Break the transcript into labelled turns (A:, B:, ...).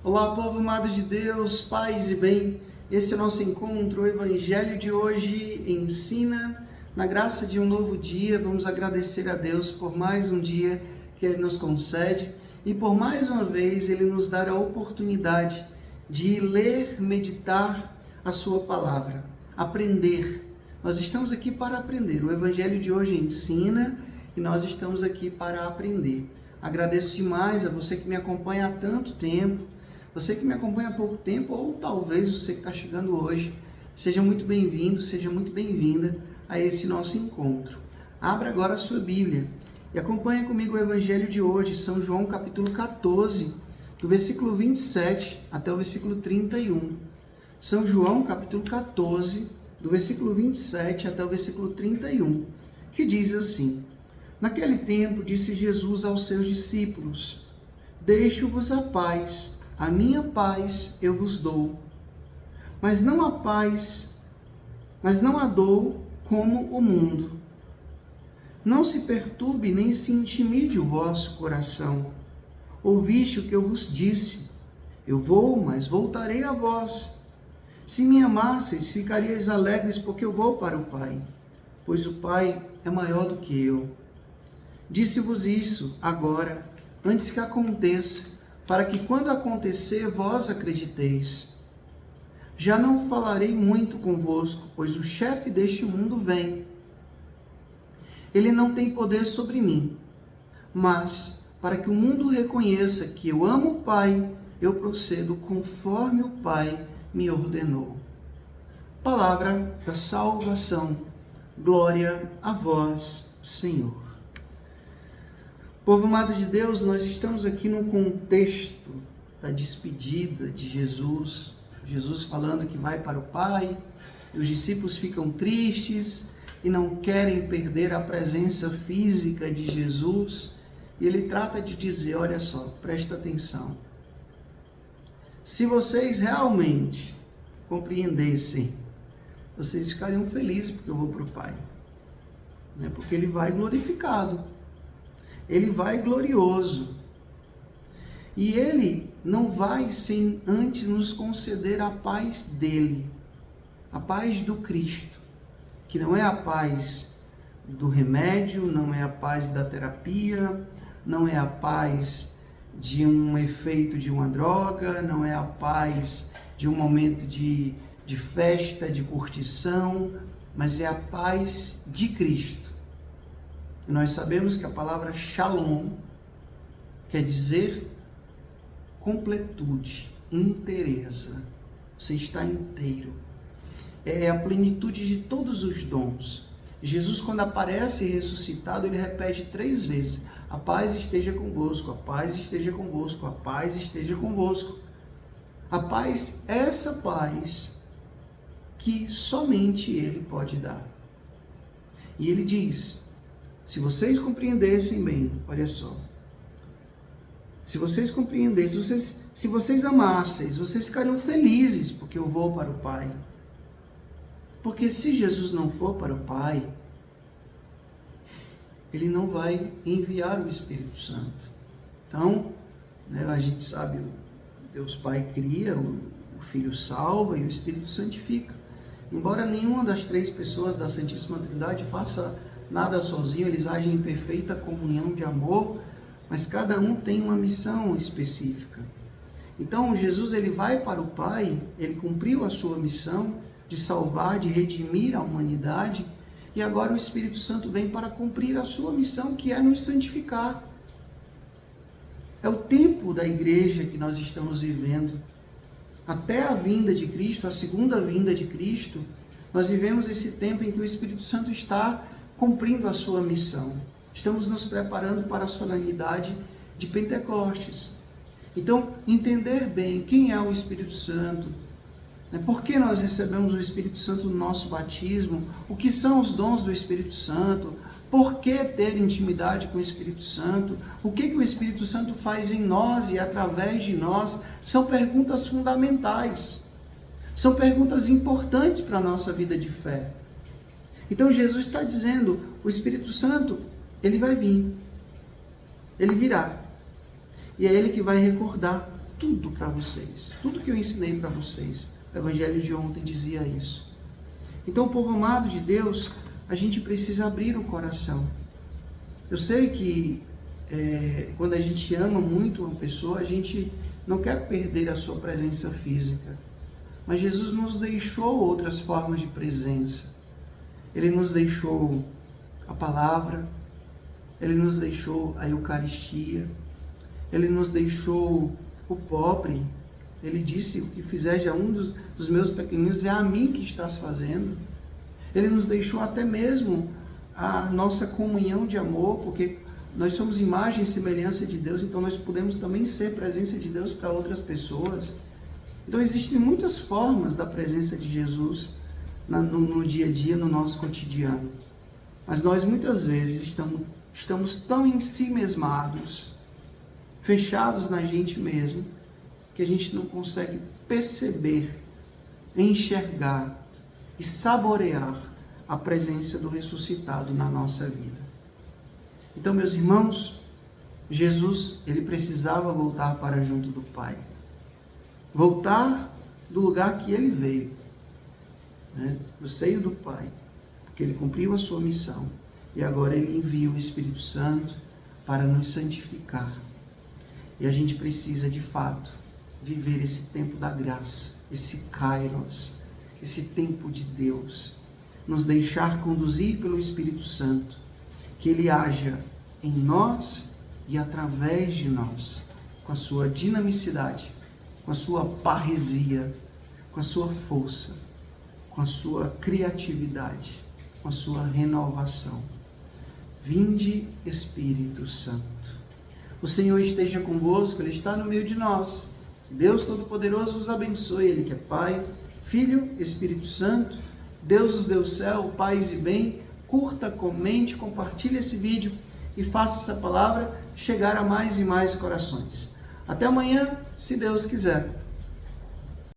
A: Olá, povo amado de Deus, paz e bem. Esse é o nosso encontro. O Evangelho de hoje ensina, na graça de um novo dia. Vamos agradecer a Deus por mais um dia que Ele nos concede e por mais uma vez Ele nos dar a oportunidade de ler, meditar a Sua palavra, aprender. Nós estamos aqui para aprender. O Evangelho de hoje ensina e nós estamos aqui para aprender. Agradeço demais a você que me acompanha há tanto tempo, você que me acompanha há pouco tempo, ou talvez você que está chegando hoje. Seja muito bem-vindo, seja muito bem-vinda a esse nosso encontro. Abra agora a sua Bíblia e acompanhe comigo o Evangelho de hoje, São João capítulo 14, do versículo 27 até o versículo 31. São João capítulo 14, do versículo 27 até o versículo 31, que diz assim: Naquele tempo disse Jesus aos seus discípulos: Deixo-vos a paz, a minha paz eu vos dou. Mas não a dou como o mundo. Não se perturbe nem se intimide o vosso coração. Ouviste o que eu vos disse: Eu vou, mas voltarei a vós. Se me amasseis, ficaríeis alegres, porque eu vou para o Pai, pois o Pai é maior do que eu. Disse-vos isso agora, antes que aconteça, para que quando acontecer, vós acrediteis. Já não falarei muito convosco, pois o chefe deste mundo vem. Ele não tem poder sobre mim, mas, para que o mundo reconheça que eu amo o Pai, eu procedo conforme o Pai me ordenou. Palavra da salvação. Glória a vós, Senhor. Povo amado de Deus, nós estamos aqui no contexto da despedida de Jesus. Jesus falando que vai para o Pai, e os discípulos ficam tristes e não querem perder a presença física de Jesus. E ele trata de dizer, olha só, presta atenção. Se vocês realmente compreendessem, vocês ficariam felizes porque eu vou para o Pai. Porque ele vai glorificado. Ele vai glorioso. E ele não vai sem antes nos conceder a paz dele, a paz do Cristo, que não é a paz do remédio, não é a paz da terapia, não é a paz de um efeito de uma droga, não é a paz de um momento de festa, de curtição, mas é a paz de Cristo. E nós sabemos que a palavra shalom quer dizer completude, inteireza. Você está inteiro. É a plenitude de todos os dons. Jesus, quando aparece ressuscitado, ele repete 3 vezes: a paz esteja convosco, a paz esteja convosco, a paz esteja convosco. A paz, essa paz que somente ele pode dar. E ele diz: se vocês compreendessem bem, olha só, se vocês compreendessem, se vocês amassem, vocês ficariam felizes porque eu vou para o Pai. Porque se Jesus não for para o Pai, ele não vai enviar o Espírito Santo. Então, a gente sabe, Deus Pai cria, o Filho salva e o Espírito santifica. Embora nenhuma das 3 pessoas da Santíssima Trindade faça nada sozinho, eles agem em perfeita comunhão de amor, mas cada um tem uma missão específica. Então, Jesus ele vai para o Pai, ele cumpriu a sua missão de salvar, de redimir a humanidade, e agora o Espírito Santo vem para cumprir a sua missão, que é nos santificar. É o tempo da igreja que nós estamos vivendo. Até a vinda de Cristo, a segunda vinda de Cristo, nós vivemos esse tempo em que o Espírito Santo está cumprindo a sua missão. Estamos nos preparando para a solenidade de Pentecostes. Então, entender bem quem é o Espírito Santo, por que nós recebemos o Espírito Santo no nosso batismo, o que são os dons do Espírito Santo, por que ter intimidade com o Espírito Santo, o que o Espírito Santo faz em nós e através de nós, são perguntas fundamentais, são perguntas importantes para a nossa vida de fé. Então Jesus está dizendo, o Espírito Santo, ele vai vir, ele virá, e é ele que vai recordar tudo para vocês. Tudo que eu ensinei para vocês. O Evangelho de ontem dizia isso. Então, povo amado de Deus, a gente precisa abrir o coração. Eu sei que quando a gente ama muito uma pessoa, a gente não quer perder a sua presença física. Mas Jesus nos deixou outras formas de presença. Ele nos deixou a palavra, Ele nos deixou a Eucaristia, Ele nos deixou o pobre. Ele disse: o que fizeres a um dos meus pequeninos é a mim que estás fazendo. Ele nos deixou até mesmo a nossa comunhão de amor, porque nós somos imagem e semelhança de Deus, então nós podemos também ser presença de Deus para outras pessoas. Então existem muitas formas da presença de Jesus no dia a dia, no nosso cotidiano. Mas nós muitas vezes estamos tão em si mesmados, fechados na gente mesmo, que a gente não consegue perceber, enxergar e saborear a presença do ressuscitado na nossa vida. Então, meus irmãos, Jesus, ele precisava voltar para junto do Pai. Voltar do lugar que ele veio, do seio do Pai, porque ele cumpriu a sua missão e agora ele envia o Espírito Santo para nos santificar. E a gente precisa, de fato, viver esse tempo da graça, esse kairos, esse tempo de Deus, nos deixar conduzir pelo Espírito Santo, que ele haja em nós e através de nós, com a sua dinamicidade, com a sua parresia, com a sua força, com a sua criatividade, com a sua renovação. Vinde, Espírito Santo. O Senhor esteja convosco, Ele está no meio de nós. Que Deus Todo-Poderoso vos abençoe, Ele que é Pai, Filho, Espírito Santo. Deus nos deu o céu, paz e bem. Curta, comente, compartilhe esse vídeo e faça essa palavra chegar a mais e mais corações. Até amanhã, se Deus quiser.